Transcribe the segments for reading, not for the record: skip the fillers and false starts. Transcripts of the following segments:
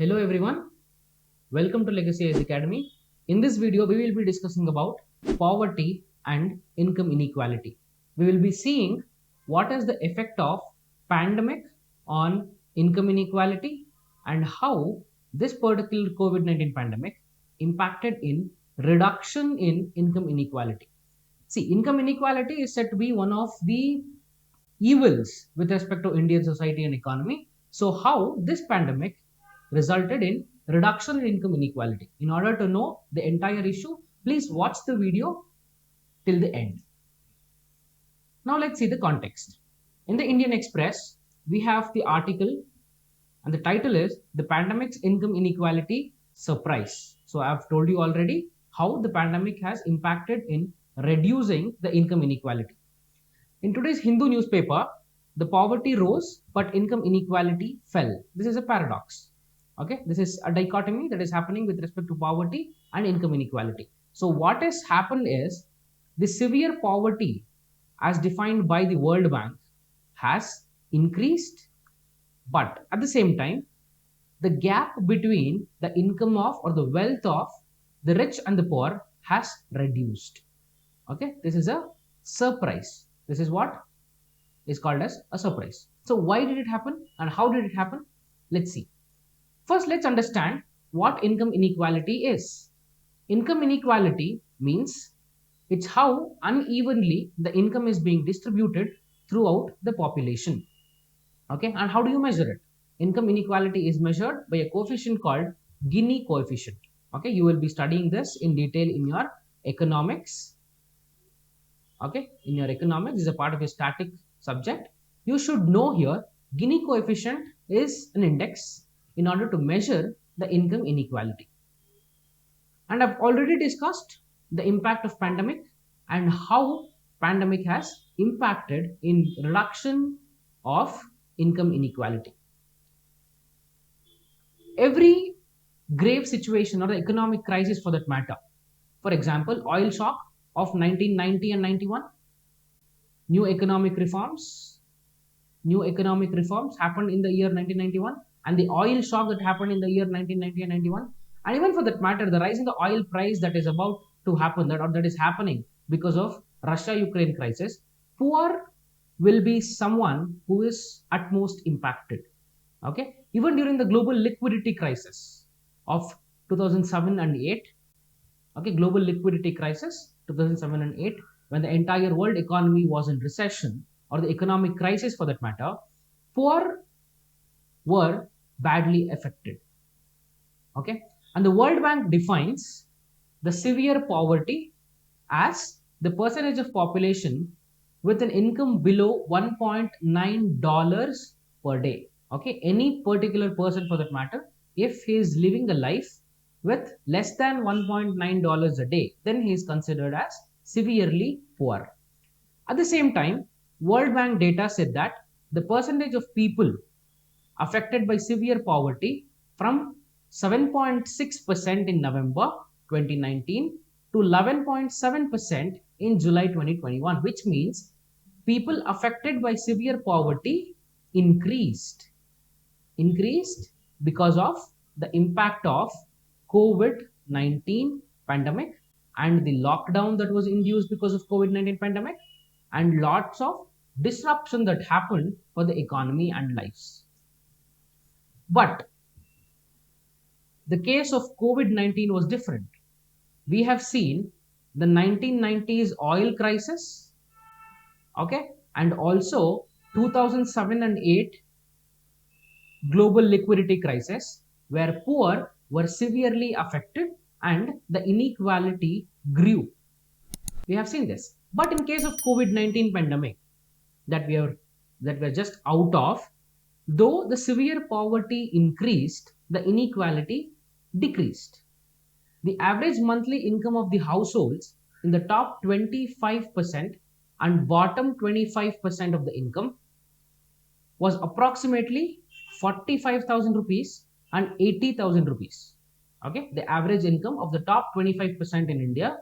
Hello everyone, welcome to Legacy IAS Academy. In this video, we will be discussing about poverty and income inequality. We will be seeing what is the effect of pandemic on income inequality and how this particular COVID-19 pandemic impacted in reduction in income inequality. See, income inequality is said to be one of the evils with respect to Indian society and economy. So how this pandemic resulted in reduction in income inequality. In order to know the entire issue, please watch the video till the end. Now let's see the context. In the Indian Express, we have the article and the title is The Pandemic's Income Inequality Surprise. So I have told you already how the pandemic has impacted in reducing the income inequality. In today's Hindu newspaper, the poverty rose but income inequality fell. This is a paradox. Okay, this is a dichotomy that is happening with respect to poverty and income inequality. So what has happened is the severe poverty as defined by the World Bank has increased, but at the same time, the gap between the income of or the wealth of the rich and the poor has reduced. Okay, this is a surprise. This is what is called as a surprise. So why did it happen and how did it happen? Let's see. First, let's understand what income inequality is. Income inequality means it's how unevenly the income is being distributed throughout the population. Okay, and how do you measure it? Income inequality is measured by a coefficient called Gini coefficient. Okay, you will be studying this in detail in your economics. Okay, in your economics is a part of your static subject. You should know here Gini coefficient is an index in order to measure the income inequality. And I've already discussed the impact of pandemic and how pandemic has impacted in reduction of income inequality. Every grave situation or the economic crisis for that matter, for example, oil shock of 1990 and 91, new economic reforms happened in the year 1991, and the oil shock that happened in the year 1990 and 91, and even for that matter the rise in the oil price that is about to happen, that is happening because of Russia-Ukraine crisis. Poor will be someone who is at most impacted. Okay, even during the global liquidity crisis of 2007 and 8, okay, global liquidity crisis 2007 and 8, when the entire world economy was in recession or the economic crisis for that matter, poor were badly affected. Okay, and the World Bank defines the severe poverty as the percentage of population with an income below $1.9 per day. Okay, any particular person for that matter, if he is living a life with less than $1.9 a day, then he is considered as severely poor. At the same time, World Bank data said that the percentage of people affected by severe poverty from 7.6% in November 2019 to 11.7% in July 2021, which means people affected by severe poverty increased because of the impact of COVID-19 pandemic and the lockdown that was induced because of COVID-19 pandemic, and lots of disruption that happened for the economy and lives. But the case of COVID-19 was different. We have seen the 1990s oil crisis, okay, and also 2007 and 8 global liquidity crisis, where poor were severely affected and the inequality grew. We have seen this. But in case of COVID-19 pandemic that we are just out of, though the severe poverty increased, the inequality decreased. The average monthly income of the households in the top 25% and bottom 25% of the income was approximately 45,000 rupees and 80,000 rupees. Okay, the average income of the top 25% in India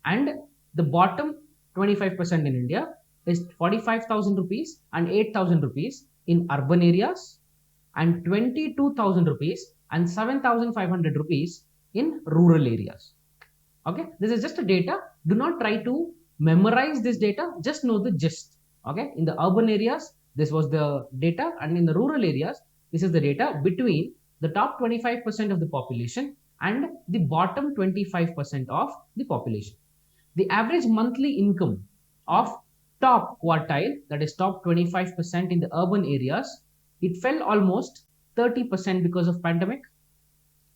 and the bottom 25% in India is 45,000 rupees and 8,000 rupees in urban areas and 22,000 rupees and 7,500 rupees in rural areas. Okay, this is just a data. Do not try to memorize this data, just know the gist. Okay, in the urban areas, this was the data, and in the rural areas, this is the data between the top 25% of the population and the bottom 25% of the population. The average monthly income of top quartile, that is top 25% in the urban areas, it fell almost 30% because of pandemic.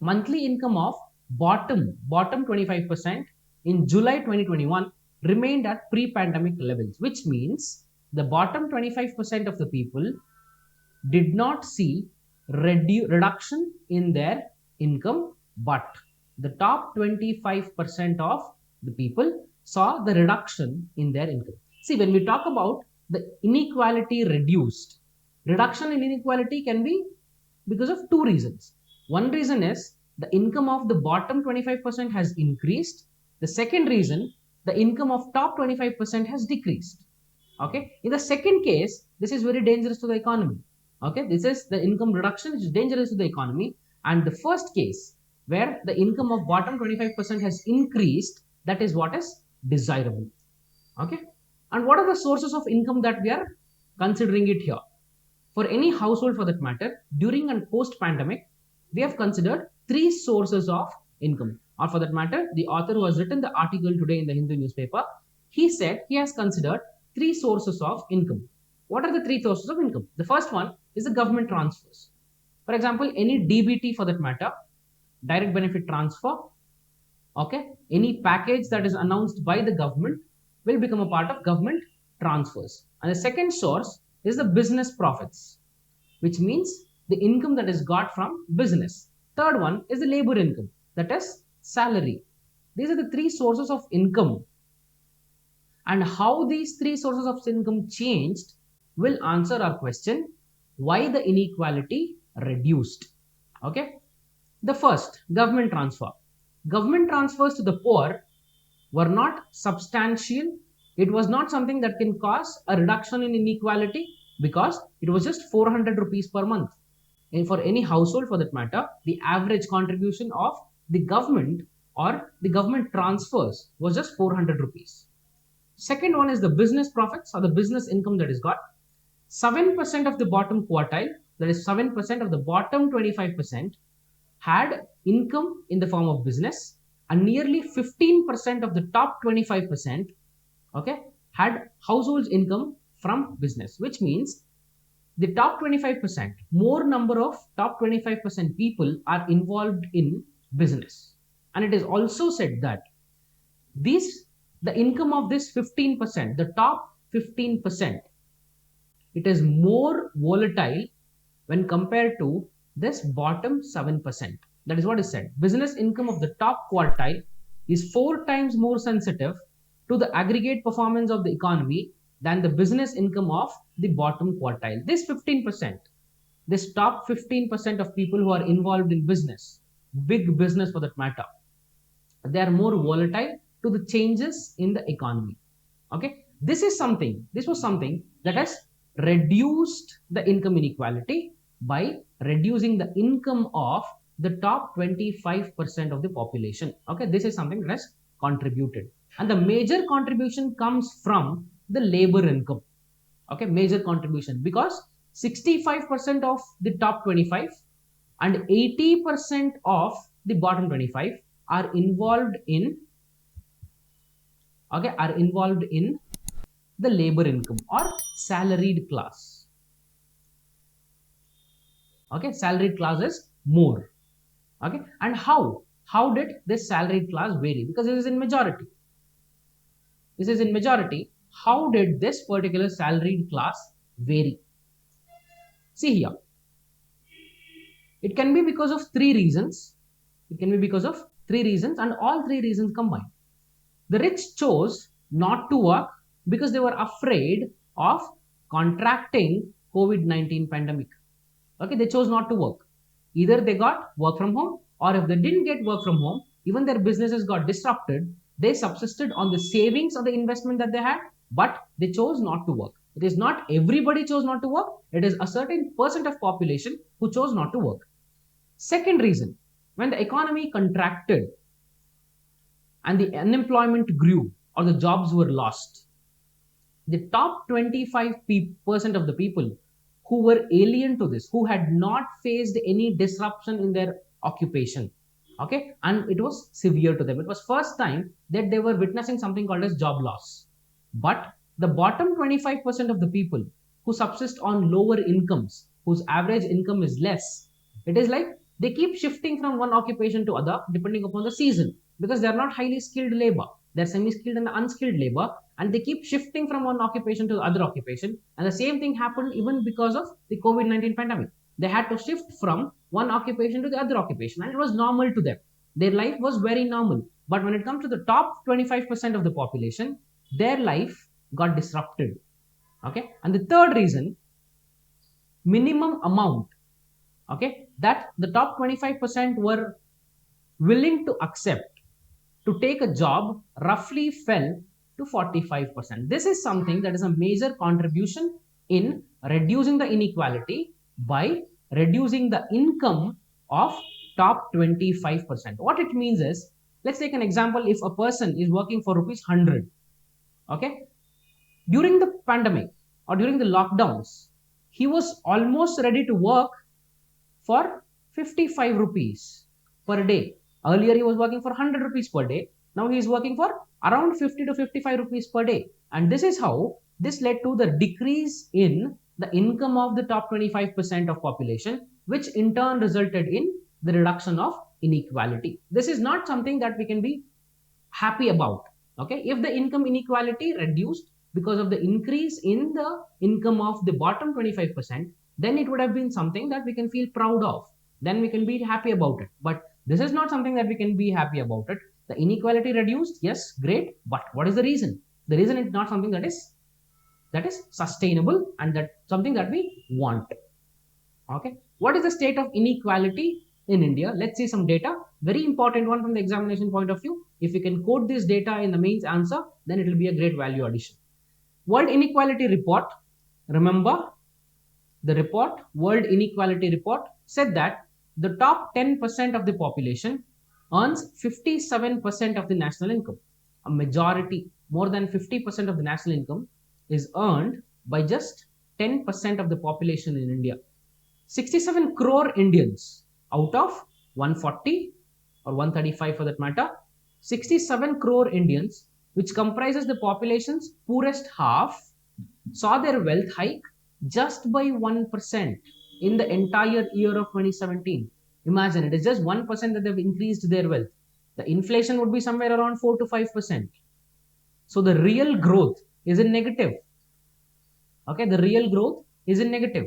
Monthly income of bottom 25% in July 2021 remained at pre-pandemic levels, which means the bottom 25% of the people did not see reduction in their income, but the top 25% of the people saw the reduction in their income. See, when we talk about the inequality reduced, reduction in inequality can be because of two reasons. One reason is the income of the bottom 25% has increased. The second reason, the income of top 25% has decreased. Okay, in the second case, this is very dangerous to the economy. Okay, this is the income reduction, which is dangerous to the economy. And the first case, where the income of bottom 25% has increased, that is what is desirable. Okay, and what are the sources of income that we are considering it here? For any household for that matter, during and post pandemic, we have considered three sources of income. Or for that matter, the author who has written the article today in the Hindu newspaper, he said he has considered three sources of income. What are the three sources of income? The first one is the government transfers. For example, any DBT for that matter, direct benefit transfer, okay, any package that is announced by the government will become a part of government transfers. And the second source is the business profits, which means the income that is got from business. Third one is the labor income, that is salary. These are the three sources of income, and how these three sources of income changed will answer our question, why the inequality reduced. Okay, the first, government transfer. Government transfers to the poor were not substantial. It was not something that can cause a reduction in inequality because it was just 400 rupees per month. And for any household for that matter, the average contribution of the government or the government transfers was just 400 rupees. Second one is the business profits or the business income that is got. 7% of the bottom quartile, that is 7% of the bottom 25%, had income in the form of business, and nearly 15% of the top 25%, okay, had households income from business, which means the top 25%, more number of top 25% people are involved in business. And it is also said that the income of this 15%, the top 15%, it is more volatile when compared to this bottom 7%. That is what is said. Business income of the top quartile is 4 times more sensitive to the aggregate performance of the economy than the business income of the bottom quartile. This 15%, this top 15% of people who are involved in business, big business for that matter, they are more volatile to the changes in the economy. Okay, this was something that has reduced the income inequality by reducing the income of the top 25% of the population. Okay, this is something that has contributed, and the major contribution comes from the labor income. Okay, major contribution, because 65% of the top 25 and 80% of the bottom 25 are involved in the labor income or salaried class. Okay, salaried class is more. Okay, and how did this salaried class vary? Because this is in majority. How did this particular salaried class vary? See here, it can be because of three reasons. And all three reasons combined. The rich chose not to work because they were afraid of contracting COVID-19 pandemic. Okay, they chose not to work. Either they got work from home, or if they didn't get work from home, even their businesses got disrupted, they subsisted on the savings or the investment that they had, but they chose not to work. It is not everybody chose not to work. It is a certain percent of population who chose not to work. Second reason, when the economy contracted and the unemployment grew or the jobs were lost, the top 25% of the people who were alien to this, who had not faced any disruption in their occupation, okay, and it was severe to them. It was first time that they were witnessing something called as job loss. But the bottom 25% of the people who subsist on lower incomes, whose average income is less, it is like they keep shifting from one occupation to other depending upon the season, because they are not highly skilled labor, they're semi-skilled and unskilled labor, and they keep shifting from one occupation to the other occupation. And the same thing happened even because of the COVID-19 pandemic. They had to shift from one occupation to the other occupation, and it was normal to them. Their life was very normal. But when it comes to the top 25% of the population, their life got disrupted. Okay. And the third reason, minimum amount, okay, that the top 25% were willing to accept to take a job roughly fell to 45%. This is something that is a major contribution in reducing the inequality by reducing the income of top 25%. What it means is, let's take an example. If a person is working for rupees 100, okay, during the pandemic or during the lockdowns, he was almost ready to work for 55 rupees per day. Earlier he was working for 100 rupees per day. Now he is working for around 50 to 55 rupees per day. And this is how this led to the decrease in the income of the top 25% of population, which in turn resulted in the reduction of inequality. This is not something that we can be happy about. Okay, if the income inequality reduced because of the increase in the income of the bottom 25%, then it would have been something that we can feel proud of. Then we can be happy about it. But this is not something that we can be happy about it. The inequality reduced, yes, great. But what is the reason? The reason is not something that is sustainable and that something that we want. Okay, what is the state of inequality in India? Let's see some data. Very important one from the examination point of view. If you can quote this data in the mains answer, then it will be a great value addition. World Inequality Report, remember the report, World Inequality Report, said that the top 10% of the population earns 57% of the national income. A majority, more than 50% of the national income is earned by just 10% of the population in India. 67 crore Indians out of 140 or 135 for that matter, 67 crore Indians, which comprises the population's poorest half, saw their wealth hike just by 1% in the entire year of 2017. Imagine, it is just 1% that they've increased their wealth. The inflation would be somewhere around 4 to 5%. So the real growth is in negative. Okay, the real growth is in negative.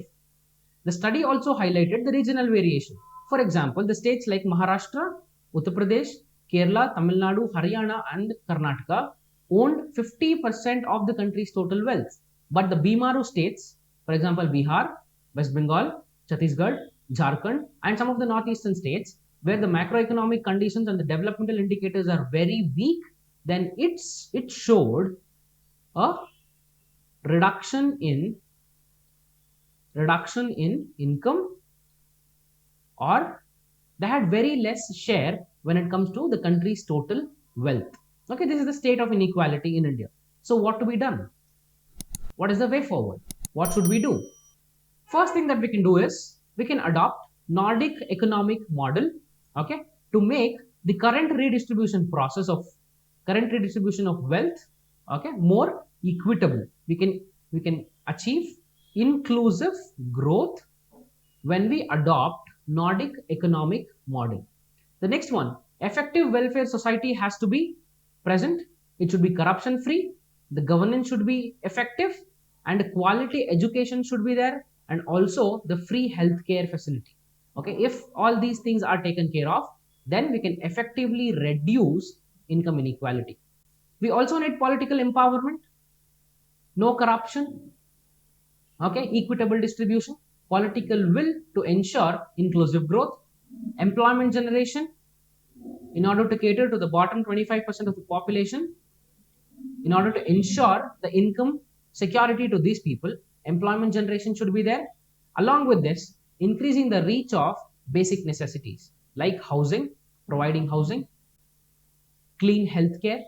The study also highlighted the regional variation. For example, the states like Maharashtra, Uttar Pradesh, Kerala, Tamil Nadu, Haryana and Karnataka owned 50% of the country's total wealth. But the Bimaru states, for example, Bihar, West Bengal, Chhattisgarh, Jharkhand and some of the northeastern states, where the macroeconomic conditions and the developmental indicators are very weak, then it showed a reduction in income, or they had very less share when it comes to the country's total wealth. Okay, this is the state of inequality in India. So what to be done? What is the way forward? What should we do? First thing that we can do is we can adopt Nordic economic model, okay, to make the current redistribution of wealth, okay, more equitable. We can achieve inclusive growth when we adopt Nordic economic model. The next one, effective welfare society has to be present. It should be corruption free. The governance should be effective and quality education should be there, and also the free healthcare facility. Okay, if all these things are taken care of, then we can effectively reduce income inequality. We also need political empowerment, no corruption, okay, equitable distribution, political will to ensure inclusive growth, employment generation in order to cater to the bottom 25% of the population, in order to ensure the income security to these people. Employment generation should be there. Along with this, increasing the reach of basic necessities like housing, providing housing, clean healthcare,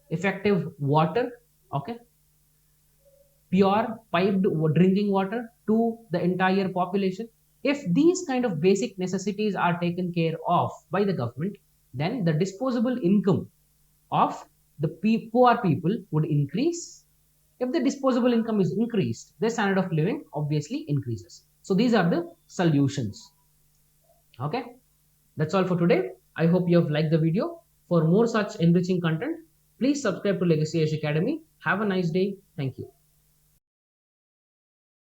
effective water, okay, pure piped drinking water to the entire population. If these kind of basic necessities are taken care of by the government, then the disposable income of the poor people would increase. If the disposable income is increased, the standard of living obviously increases. So these are the solutions. Okay, that's all for today. I hope you have liked the video. For more such enriching content, please subscribe to Legacy Edge Academy. Have a nice day. Thank you.